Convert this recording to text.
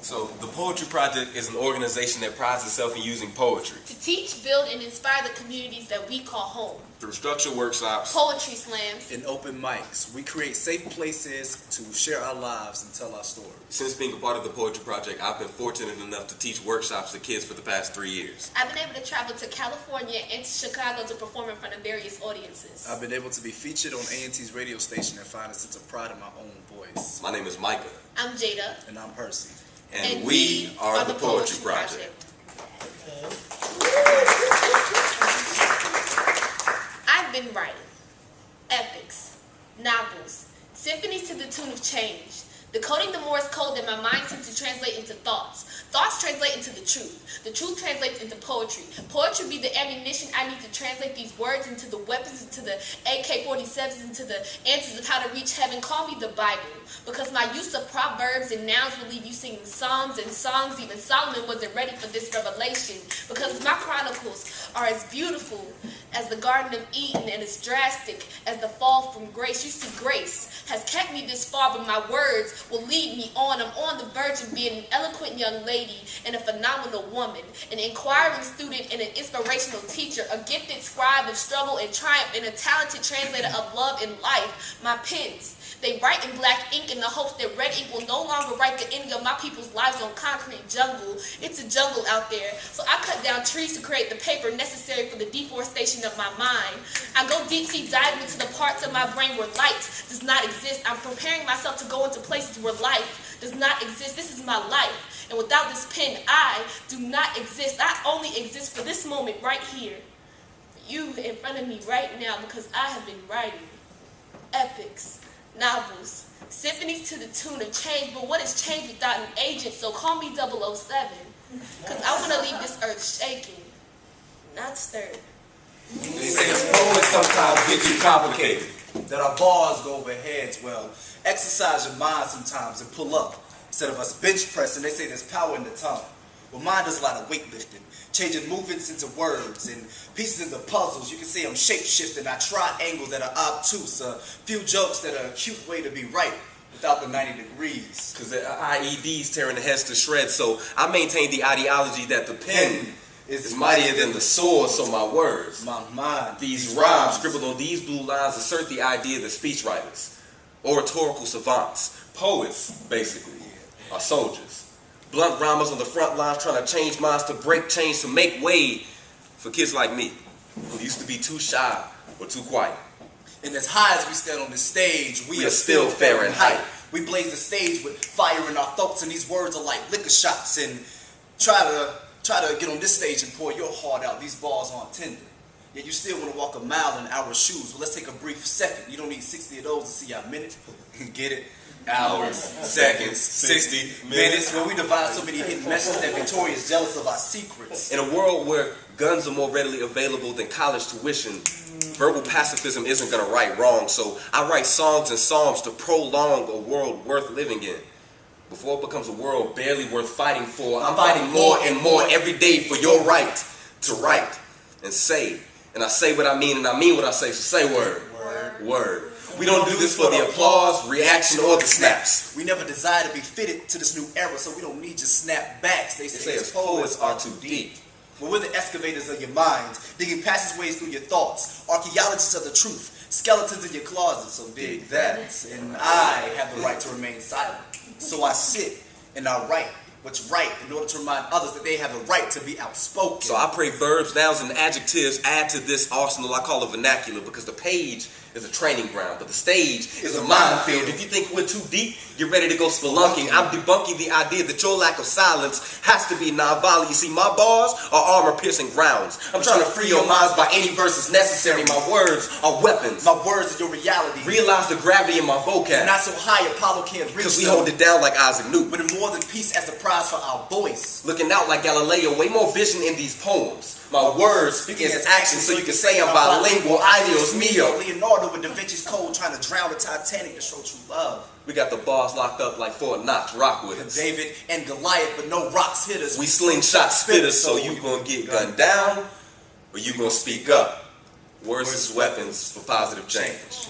So the Poetry Project is an organization that prides itself in using poetry to teach, build, and inspire the communities that we call home. through structured workshops, Poetry slams, and open mics. We create safe places to share our lives and tell our stories. Since being a part of the Poetry Project, I've been fortunate enough to teach workshops to kids for the past 3 years. I've been able to travel to California and to Chicago to perform in front of various audiences. I've been able to be featured on A&T's radio station and find a sense of pride in my own voice. My name is Micah. I'm Jada. And I'm Percy. And we are the Poetry Project. I've been writing epics, novels, symphonies to the tune of change, decoding the Morse code that my mind seems to translate into thoughts. Thoughts translate into the truth. The truth translates into poetry. Poetry be the ammunition I need to translate these words into the weapons, into the AK-47s, into the answers of how to reach heaven. Call me the Bible, because my use of proverbs and nouns will leave you singing psalms and songs. Even Solomon wasn't ready for this revelation, because my chronicles are as beautiful as the Garden of Eden and as drastic as the fall from grace. You see, grace has kept me this far, but my words will lead me on. I'm on the verge of being an eloquent young lady and a phenomenal woman, an inquiring student and an inspirational teacher, a gifted scribe of struggle and triumph, and a talented translator of love and life. My pens, they write in black ink in the hopes that red ink will no longer write the ending of my people's lives on concrete jungle. It's a jungle out there, so I cut down trees to create the paper necessary for the deforestation of my mind. I go deep sea diving into the parts of my brain where light does not exist. I'm preparing myself to go into places where life does not exist. This is my life, and without this pen, I do not exist. I only exist for this moment right here, for you in front of me right now, because I have been writing epics, novels, symphonies to the tune of change. But what is change without an agent? So call me 007, because I want to leave this earth shaking, not stirred. They say us poets sometimes get too complicated. That our bars go over heads. Well, exercise your mind sometimes and pull up. Instead of us bench pressing, they say there's power in the tongue. Well, mine does a lot of weightlifting, changing movements into words and pieces into puzzles. You can say I'm shape-shifting. I try angles that are obtuse, a few jokes that are a cute way to be right without the 90 degrees. Because the IEDs tearing the heads to shreds, so I maintain the ideology that the pen is mightier than the sword, so my words, my mind, these rhymes scribbled on these blue lines assert the idea that speechwriters, oratorical savants, poets, basically, are soldiers. Blunt rhymers on the front lines trying to change minds, to break chains, to make way for kids like me, who used to be too shy or too quiet. And as high as we stand on this stage, we are still fair in height. We blaze the stage with fire in our throats, and these words are like liquor shots. And try to get on this stage and pour your heart out. These bars aren't tender. Yet you still want to walk a mile in our shoes. Well, let's take a brief second. You don't need 60 of those to see our minute. Get it? Hours, seconds, 60 minutes. Where we divide so many hidden messages that Victoria is jealous of our secrets. In a world where guns are more readily available than college tuition, verbal pacifism isn't going to right wrong. So I write songs and psalms to prolong a world worth living in. Before it becomes a world barely worth fighting for, I'm fighting more and more every day for your right to write and say. And I say what I mean, and I mean what I say, so say word. Word. We don't do this for the applause, reaction, or the snaps. We never desire to be fitted to this new era, so we don't need your snapbacks. They say us poets are too deep. Well, we're the excavators of your minds, digging passageways through your thoughts, archaeologists of the truth, skeletons in your closet, so dig that. And I have the right to remain silent. So I sit and I write what's right in order to remind others that they have the right to be outspoken. So I pray verbs, nouns, and adjectives add to this arsenal I call a vernacular, because the page is a training ground, but the stage is a minefield. If you think we're too deep, you're ready to go spelunking. I'm debunking the idea that your lack of silence has to be nonviolent. You see, my bars are armor-piercing rounds. I'm trying to free your minds by any verses necessary. My words are weapons. My words are your reality. Realize the gravity in my vocab. Not so high Apollo can't reach. Because we hold it down like Isaac Newton. But in more than peace as a prize for our voice. Looking out like Galileo, way more vision in these poems. My words speaking as action, so you can say I'm bilingual, ideals mio. Leonardo with Da Vinci's Code trying to drown the Titanic to show true love. We got the bars locked up like Fort Knox, rock with us. David and Goliath, but no rocks hit us. We slingshot spitters, so you gonna get gunned down, or you gonna speak up. Words is weapons for positive change.